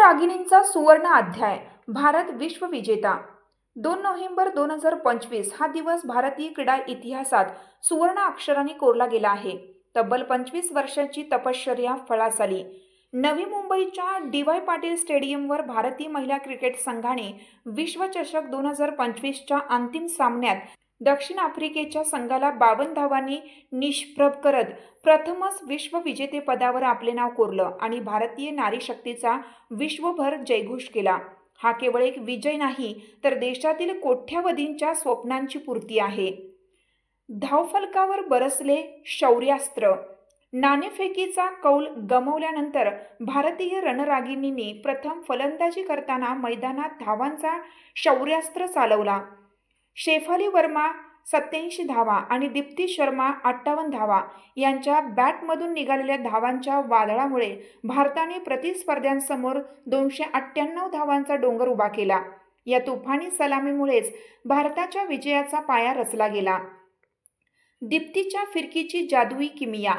रणरागिणींचा सुवर्ण अध्याय, भारत विश्वविजेता। 2 नोव्हेंबर 2025 हा दिवस भारतीय क्रीडा इतिहासात सुवर्ण अक्षरांनी कोरला गेला आहे। तब्बल 25 वर्षांची तपश्चर्या फळास आली। नवी मुंबईच्या डी.वाय. पाटील स्टेडियमवर भारतीय महिला क्रिकेट संघाने विश्वचषक 2025च्या अंतिम सामन्यात दक्षिण आफ्रिकेच्या संघाला 52 धावांनी निष्प्रभ करत प्रथमच विश्वविजेतेपदावर आपले नाव कोरलं आणि भारतीय नारी शक्तीचा विश्वभर जयघोष केला। हा केवळ एक विजय नाही, तर देशातील कोट्यावधींच्या स्वप्नांची पूर्ती आहे। धावफलकावर बरसले शौर्यास्त्र। नाणेफेकीचा कौल गमावल्यानंतर भारतीय रणरागिणींनी प्रथम फलंदाजी करताना मैदानात धावांचा शौर्यास्त्र चालवला। शेफाली वर्मा 87 धावा आणि दीप्ती शर्मा 58 धावा यांच्या बॅटमधून निघालेल्या धावांच्या वादळामुळे भारताने प्रतिस्पर्ध्यांसमोर 298 धावांचा डोंगर उभा केला। या तुफानी सलामीमुळेच भारताच्या विजयाचा पाया रचला गेला। दीप्तीच्या फिरकीची जादुई किमिया।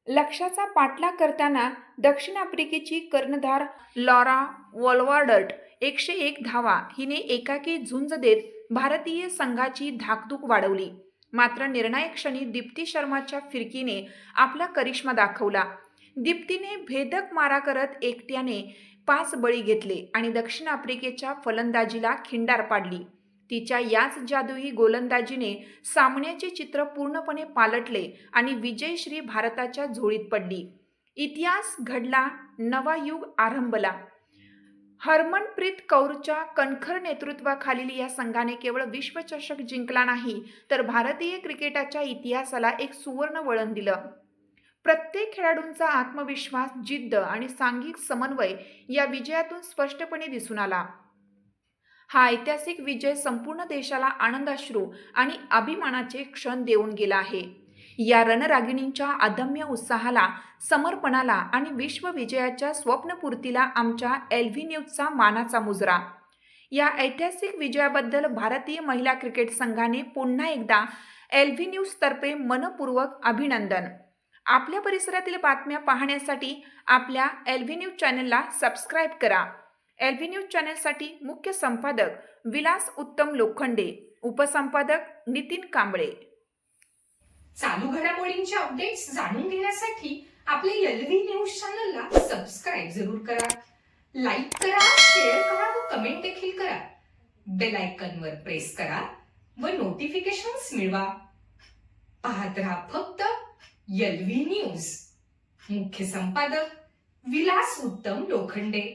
लक्ष्याचा पाठलाग करताना दक्षिण आफ्रिकेची कर्णधार लॉरा वॉल्वार्डट 101 धावा हिने एकाकी झुंज देत भारतीय संघाची धाकधूक वाढवली। मात्र निर्णायक क्षणी दीप्ती शर्माच्या फिरकीने आपला करिश्मा दाखवला। दीप्तीने भेदक मारा करत एकट्याने 5 बळी घेतले आणि दक्षिण आफ्रिकेच्या फलंदाजीला खिंडार पाडली। तिच्या याच जादुई गोलंदाजीने सामन्याचे चित्र पूर्णपणे पालटले आणि विजयश्री भारताच्या झोळीत पडली। इतिहास घडला, नवा युग आरंभला। हरमनप्रीत कौरच्या कणखर नेतृत्वाखालील या संघाने केवळ विश्वचषक जिंकला नाही, तर भारतीय क्रिकेटच्या इतिहासाला एक सुवर्ण वळण दिलं। प्रत्येक खेळाडूंचा आत्मविश्वास, जिद्द आणि सांघिक समन्वय या विजयातून स्पष्टपणे दिसून आला। हा ऐतिहासिक विजय संपूर्ण देशाला आनंदाश्रू आणि अभिमानाचे क्षण देऊन गेला आहे। या रणरागिणींच्या अदम्य उत्साहाला, समर्पणाला आणि विश्वविजयाच्या स्वप्नपूर्तीला आमच्या LV न्यूजचा मानाचा मुजरा। या ऐतिहासिक विजयाबद्दल भारतीय महिला क्रिकेट संघाने पुन्हा एकदा LV न्यूजतर्फे मनपूर्वक अभिनंदन। आपल्या परिसरातील बातम्या पाहण्यासाठी आपल्या LV न्यूज चॅनलला सबस्क्राईब करा। LV न्यूज चॅनलसाठी मुख्य संपादक विलास उत्तम लोखंडे, उपसंपादक नितीन कांबळे। चालू घडामोडींचे अपडेट्स जाणून घेण्यासाठी आपल्या LV न्यूज चॅनलला सबस्क्राईब जरूर करा, लाईक करा, शेअर करा व कमेंट देखील करा। बेल आयकॉनवर प्रेस करा व नोटिफिकेशन्स मिळवा। पाहत रहा फक्त LV न्यूज। मुख्य संपादक विलास उत्तम लोखंडे।